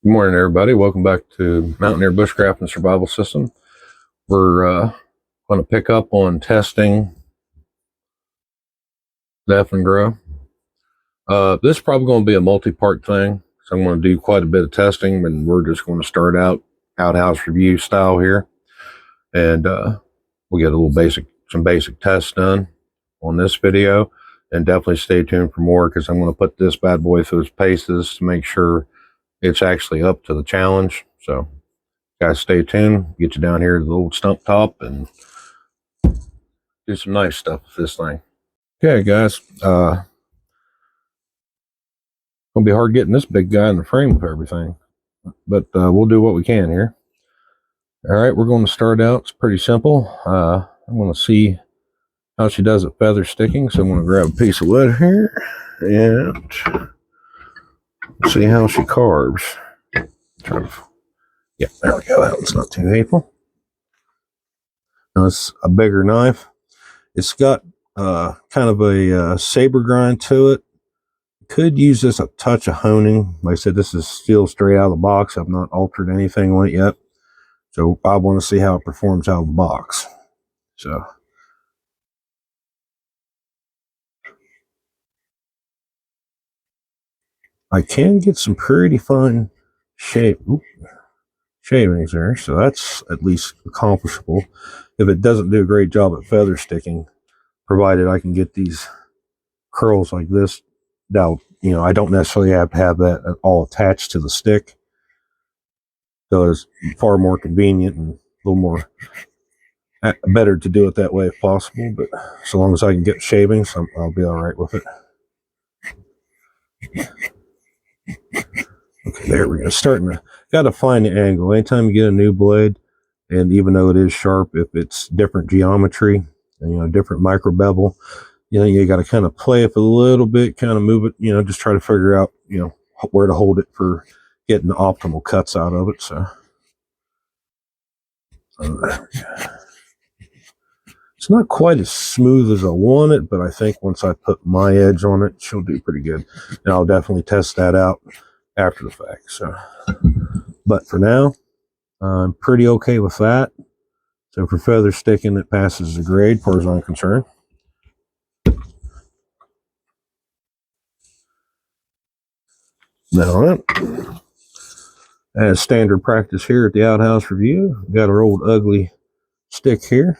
Good morning, everybody. Welcome back to Mountaineer Bushcraft and Survival System. We're going to pick up on testing the Eafengrow. This is probably going to be a multi-part thing, so I'm going to do quite a bit of testing, and we're just going to start out outhouse review style here, and we'll get some basic tests done on this video, and definitely stay tuned for more because I'm going to put this bad boy through its paces to make sure it's actually up to the challenge. So guys, stay tuned, get you down here to the old stump top and do some nice stuff with this thing. Okay guys, gonna be hard getting this big guy in the frame with everything, but we'll do what we can here. All right, we're going to start out. It's pretty simple. I'm going to see how she does at feather sticking, so I'm going to grab a piece of wood here and see how she carves. Yeah, there we go. That one's not too hateful. Now it's a bigger knife. It's got kind of a saber grind to it. Could use this a touch of honing. Like I said, this is still straight out of the box. I've not altered anything on it yet, so I want to see how it performs out of the box. So I can get some pretty fine shavings there, so that's at least accomplishable. If it doesn't do a great job at feather sticking, provided I can get these curls like this, now, I don't necessarily have to have that all attached to the stick, so it's far more convenient and a little more better to do it that way if possible. But so long as I can get shavings, I'll be all right with it. Okay, there we go. Got to find the angle. Anytime you get a new blade, and even though it is sharp, if it's different geometry and different micro bevel, you got to kind of play it a little bit, kind of move it, just try to figure out where to hold it for getting the optimal cuts out of it. So it's not quite as smooth as I want it, but I think once I put my edge on it, she'll do pretty good. And I'll definitely test that out after the fact. So, but for now, I'm pretty okay with that. So for feather sticking, it passes the grade, as far as I'm concerned. Now, as standard practice here at the Outhouse Review, we've got our old ugly stick here.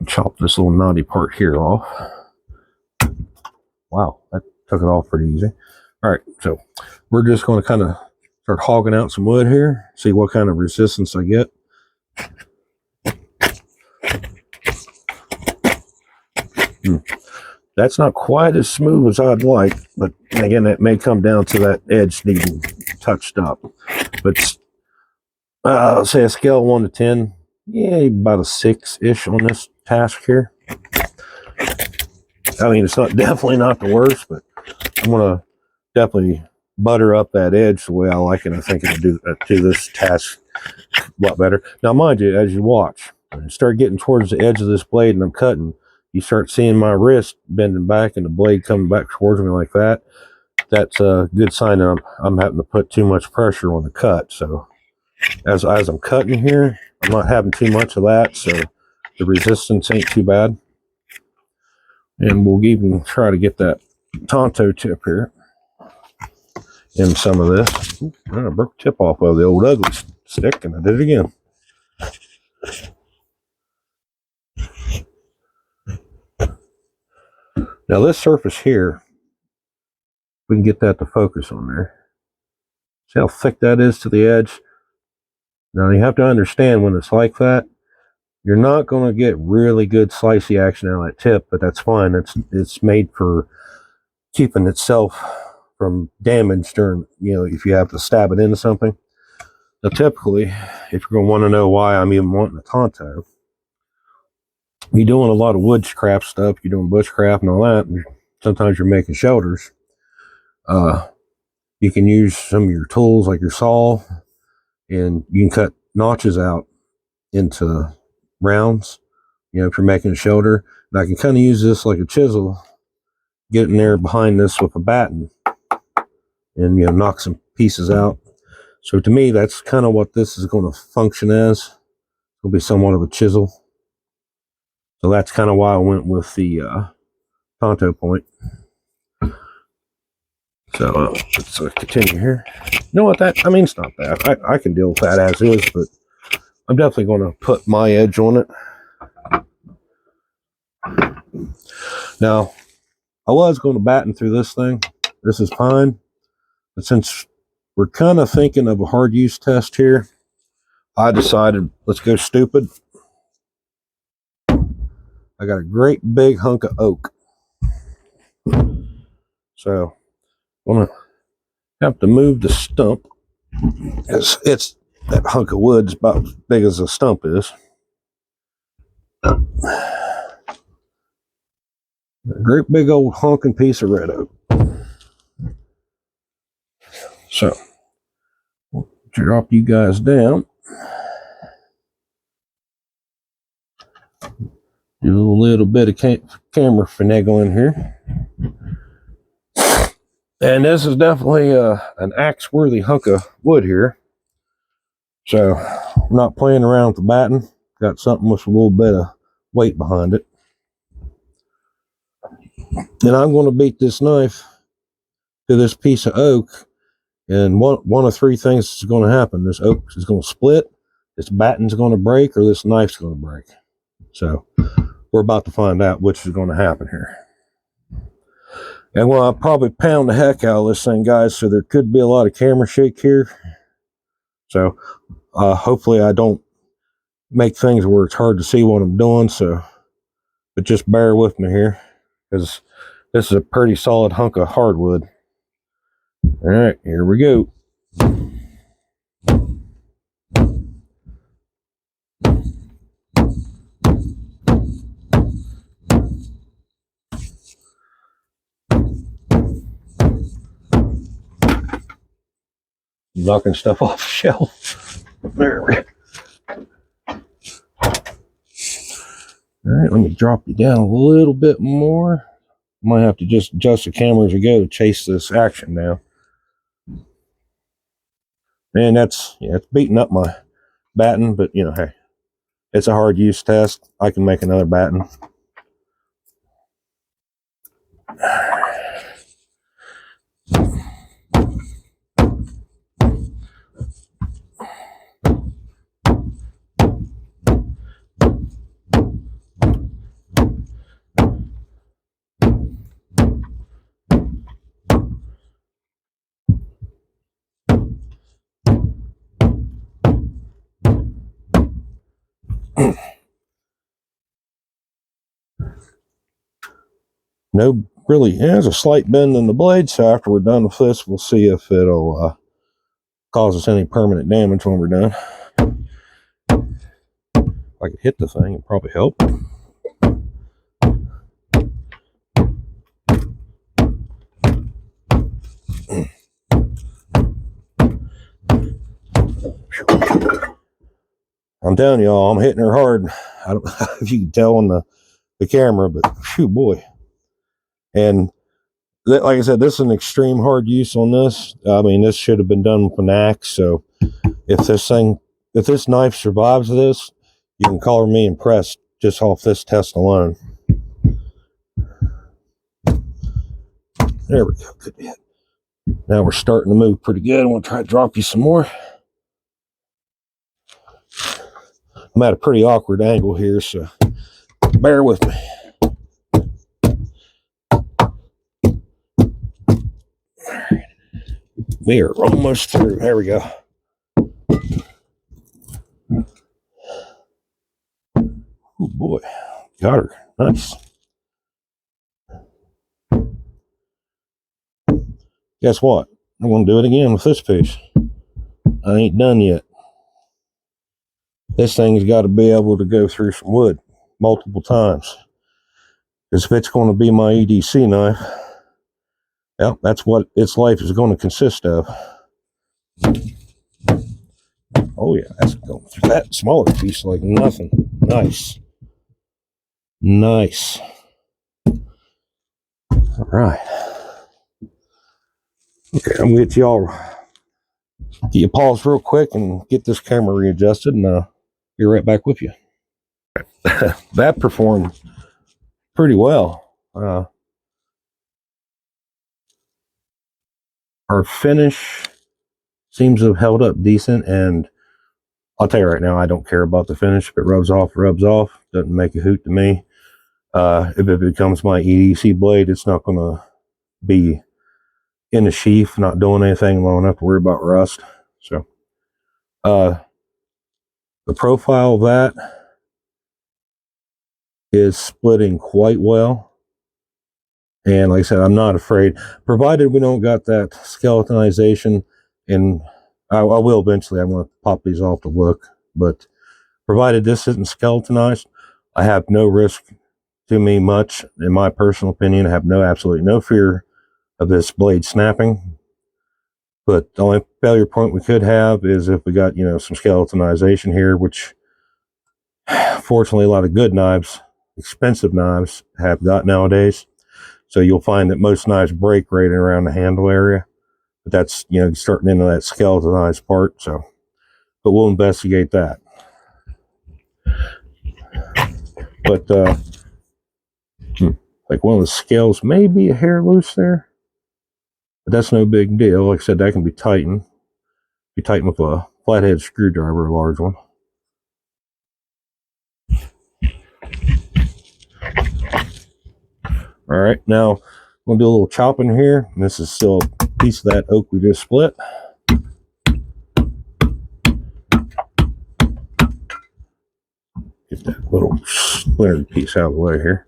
Chop this little knotty part here off. Wow, that took it off pretty easy. All right, so we're just going to kind of start hogging out some wood here, see what kind of resistance I get. That's not quite as smooth as I'd like, but again, that may come down to that edge needing touched up. But say a scale of 1 to 10, yeah, about a 6-ish on this task here. I mean, it's definitely not the worst, but I'm gonna definitely butter up that edge the way I like it. I think it'll do this task a lot better. Now, mind you, as you watch, when I start getting towards the edge of this blade and I'm cutting, you start seeing my wrist bending back and the blade coming back towards me like that. That's a good sign that I'm having to put too much pressure on the cut. So as I'm cutting here, I'm not having too much of that, so the resistance ain't too bad. And we'll even try to get that Tonto tip here in some of this. Ooh, I broke the tip off of the old ugly stick, and I did it again. Now this surface here, we can get that to focus on there. See how thick that is to the edge? Now you have to understand, when it's like that, you're not going to get really good slicey action out of that tip, but that's fine. It's made for keeping itself from damage during, if you have to stab it into something. Now typically, if you're going to want to know why I'm even wanting a Tonto, you're doing a lot of woodcraft stuff, you're doing bushcraft and all that, and sometimes you're making shelters. You can use some of your tools like your saw, and you can cut notches out into rounds, if you're making a shelter. And I can kind of use this like a chisel, get in there behind this with a batten, and knock some pieces out So to me, that's kind of what this is going to function as. It'll be somewhat of a chisel. So that's kind of why I went with the Tonto point. So let's continue here. You know what, that, I mean, it's not bad. I can deal with that as is, but I'm definitely going to put my edge on it. Now, I was going to batten through this thing. This is fine. But since we're kind of thinking of a hard use test here, I decided, let's go stupid. I got a great big hunk of oak. So I'm going to have to move the stump. It's that hunk of wood's about as big as the stump is. A great big old honking piece of red oak. So we'll drop you guys down. Do a little bit of camera finagling here. And this is definitely an axe-worthy hunk of wood here. So I'm not playing around with the batten. Got something with a little bit of weight behind it. And I'm going to beat this knife to this piece of oak. And one of three things is going to happen. This oak is going to split, this batten's going to break, or this knife's going to break. So we're about to find out which is going to happen here. And well, I'll probably pound the heck out of this thing, guys, so there could be a lot of camera shake here. So hopefully I don't make things where it's hard to see what I'm doing. So, but just bear with me here, because this is a pretty solid hunk of hardwood. All right, here we go. Knocking stuff off the shelf. There we go. All right, let me drop you down a little bit more. Might have to just adjust the camera as we go to chase this action down. And that's, yeah, it's beating up my batten, but you know, hey, it's a hard use test. I can make another batten. No, really, there's a slight bend in the blade, so after we're done with this, we'll see if it'll cause us any permanent damage when we're done. If I could hit the thing, it'd probably help. I'm telling y'all, I'm hitting her hard. I don't know if you can tell on the camera, but phew, boy. And like I said, this is an extreme hard use on this. I mean, this should have been done with an axe. So if this knife survives this, you can color me impressed just off this test alone. There we go. Good hit. Now we're starting to move pretty good. I want to try to drop you some more. I'm at a pretty awkward angle here, so bear with me. We are almost through. There we go. Oh boy, got her. Nice. Guess what? I'm going to do it again with this piece. I ain't done yet. This thing's got to be able to go through some wood multiple times. Because if it's going to be my EDC knife, well, that's what its life is going to consist of. Oh yeah, that's going through that smaller piece like nothing. Nice. Nice. All right. Okay, I'm going to get y'all Get you pause real quick and get this camera readjusted, and be right back with you. That performed pretty well. Our finish seems to have held up decent, and I'll tell you right now, I don't care about the finish. If it rubs off, rubs off. Doesn't make a hoot to me. If it becomes my EDC blade, it's not going to be in the sheath, not doing anything long enough to worry about rust. So, the profile of that is splitting quite well. And like I said, I'm not afraid, provided we don't got that skeletonization. And I will eventually. I'm going to pop these off to look. But provided this isn't skeletonized, I have no risk to me much. In my personal opinion, I have absolutely no fear of this blade snapping. But the only failure point we could have is if we got, some skeletonization here, which fortunately a lot of good knives, expensive knives, have got nowadays. So you'll find that most knives break right around the handle area. But that's, starting into that skeletonized part. So, but we'll investigate that. But like one of the scales may be a hair loose there, but that's no big deal. Like I said, that can be tightened. Be tightened with a flathead screwdriver, a large one. All right, now I'm gonna do a little chopping here. And this is still a piece of that oak we just split. Get that little splintered piece out of the way here.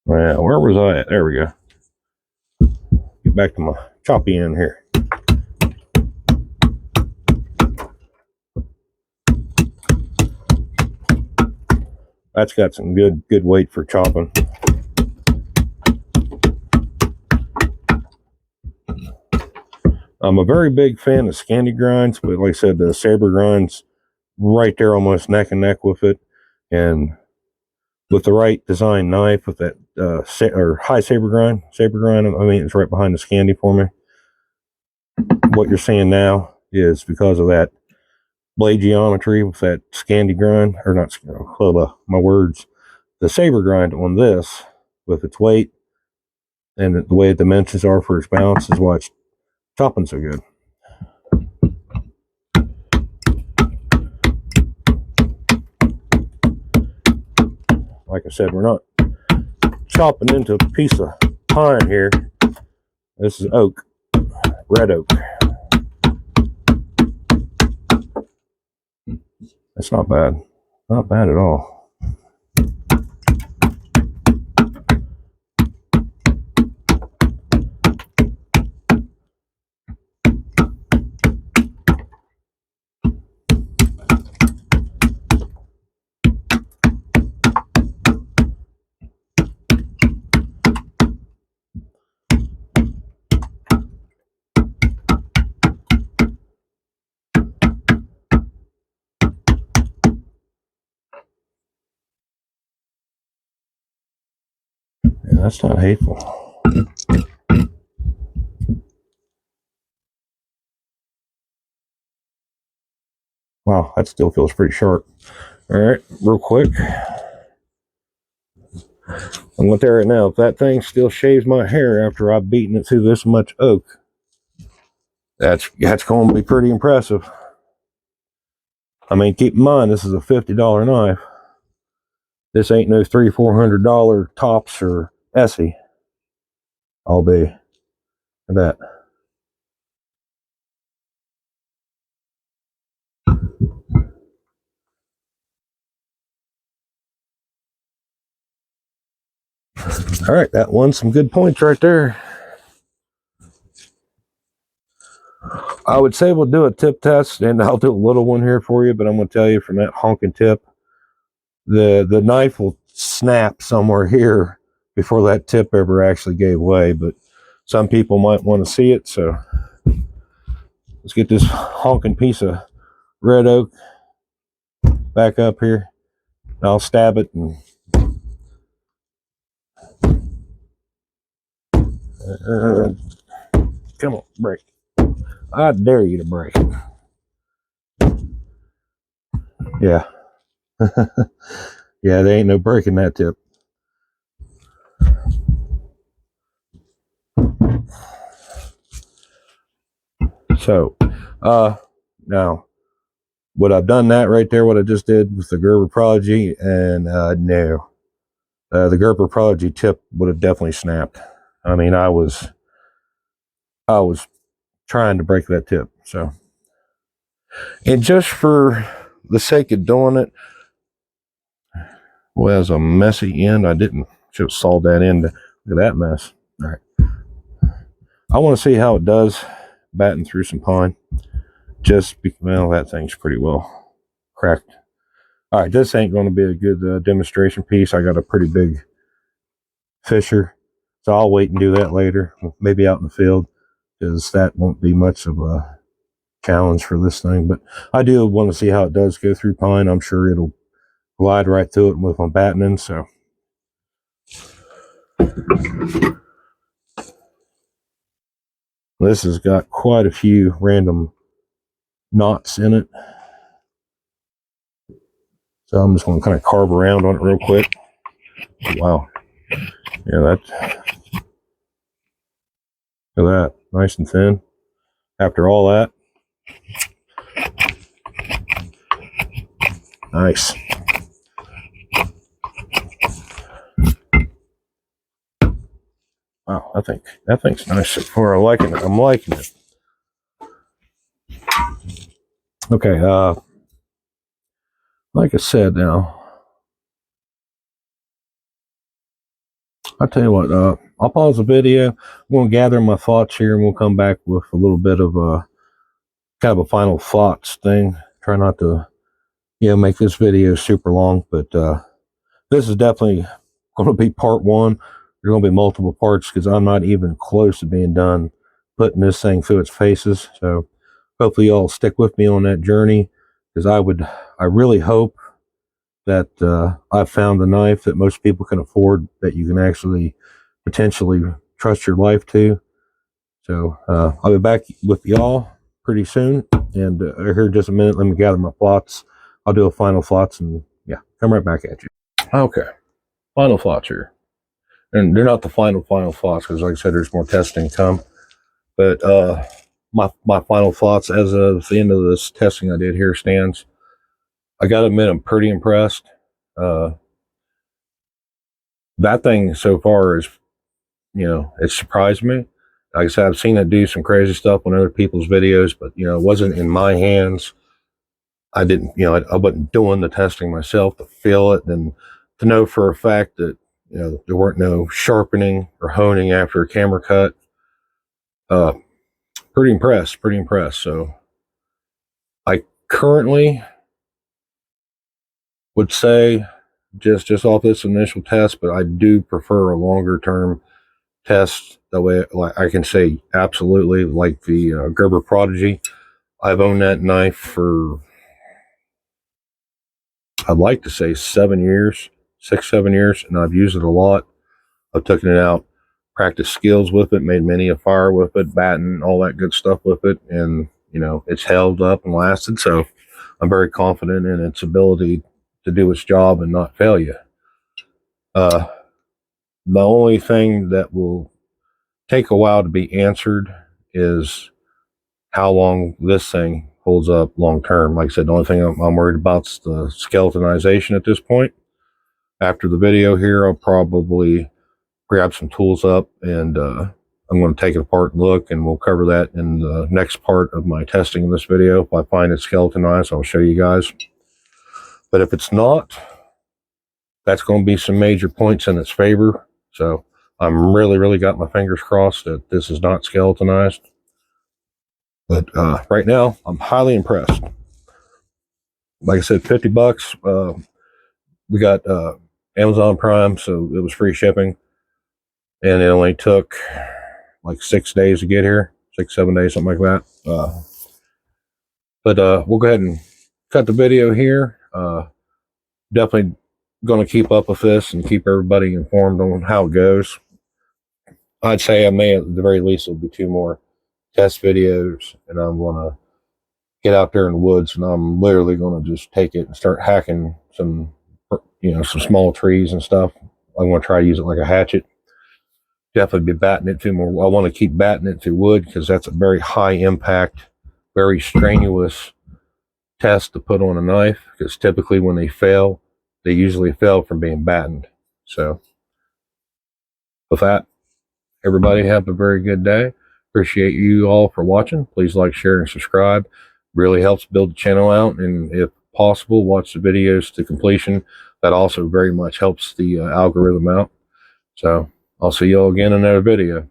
Well, where was I at? There we go. Get back to my choppy end here. That's got some good weight for chopping. I'm a very big fan of Scandi grinds, but like I said, the saber grinds right there almost neck and neck with it. And with the right design knife, with that or high saber grind, I mean, it's right behind the Scandi for me. What you're seeing now is because of that blade geometry with that Scandi grind, or not, my words, the saber grind on this with its weight and the way the dimensions are for its balance is why it's chopping so good. Like I said, we're not chopping into a piece of pine here. This is oak, red oak. That's not bad. Not bad at all. Yeah, that's not hateful. Wow, that still feels pretty sharp. All right, real quick. I'm going to tell you right now, if that thing still shaves my hair after I've beaten it through this much oak, that's going to be pretty impressive. I mean, keep in mind, this is a $50 knife. This ain't no $300-400 Tops or Essie. I'll be at that. All right, that won some good points right there. I would say we'll do a tip test, and I'll do a little one here for you, but I'm going to tell you from that honking tip, the knife will snap somewhere here before that tip ever actually gave way, but some people might want to see it, so let's get this honking piece of red oak back up here. I'll stab it and come on, break. I dare you to break. Yeah. Yeah, there ain't no breaking that tip. So, now, would I've done that right there, what I just did with the Gerber Prodigy? And no. The Gerber Prodigy tip would have definitely snapped. I mean, I was trying to break that tip. So, and just for the sake of doing it, well, as a messy end, I should have sawed that end. Look at that mess. All right. I want to see how it does batting through some pine. Well, that thing's pretty well cracked. All right, this ain't going to be a good demonstration piece. I got a pretty big fisher, so I'll wait and do that later, maybe out in the field, because that won't be much of a challenge for this thing. But I do want to see how it does go through pine. I'm sure it'll glide right through it with my battening. So this has got quite a few random knots in it. So I'm just going to kind of carve around on it real quick. Wow. Yeah, look at that. Nice and thin. After all that. Nice. Wow, that thing's nice so far. I'm liking it. I'm liking it. Okay, like I said now, I'll tell you what, I'll pause the video. I'm going to gather my thoughts here, and we'll come back with a little bit of a kind of a final thoughts thing. Try not to, make this video super long, but this is definitely going to be part one. There's going to be multiple parts because I'm not even close to being done putting this thing through its paces. So hopefully y'all stick with me on that journey, because I really hope that I've found a knife that most people can afford, that you can actually potentially trust your life to. So I'll be back with y'all pretty soon. And here in just a minute, let me gather my thoughts. I'll do a final thoughts and yeah, come right back at you. Okay, final thoughts here. And they're not the final thoughts, because like I said, there's more testing to come. But my final thoughts as of the end of this testing I did here stands. I gotta admit, I'm pretty impressed. That thing so far is, it surprised me. Like I said, I've seen it do some crazy stuff on other people's videos, but it wasn't in my hands. I didn't, I wasn't doing the testing myself to feel it and to know for a fact that there weren't no sharpening or honing after a camera cut. Pretty impressed. So I currently would say, just off this initial test, but I do prefer a longer term test. That way, like I can say absolutely, like the Gerber Prodigy. I've owned that knife for, I'd like to say 7 years, 6-7 years, and I've used it a lot. I've taken it out, practiced skills with it, made many a fire with it, batting, all that good stuff with it, and it's held up and lasted. So I'm very confident in its ability to do its job and not fail you. The only thing that will take a while to be answered is how long this thing holds up long term. Like I said, the only thing I'm worried about is the skeletonization at this point. After the video here, I'll probably grab some tools up and I'm going to take it apart and look, and we'll cover that in the next part of my testing of this video. If I find it skeletonized, I'll show you guys. But if it's not, that's going to be some major points in its favor. So I'm really got my fingers crossed that this is not skeletonized. But right now, I'm highly impressed. Like I said, $50. We got Amazon Prime, so it was free shipping. And it only took like 6 days to get here. 6-7 days, something like that. But we'll go ahead and cut the video here. Definitely going to keep up with this and keep everybody informed on how it goes. I'd say I may, at the very least, it'll be 2 more test videos, and I'm going to get out there in the woods, and I'm literally going to just take it and start hacking some, some small trees and stuff. I'm going to try to use it like a hatchet. Definitely be batting it through more. I want to keep batting it through wood because that's a very high impact, very strenuous test to put on a knife, because typically when they fail, they usually fail from being battened. So with that, everybody have a very good day. Appreciate you all for watching. Please like, share, and subscribe. Really helps build the channel out, and if possible, watch the videos to completion. That also very much helps the algorithm out. So I'll see you all again in another video.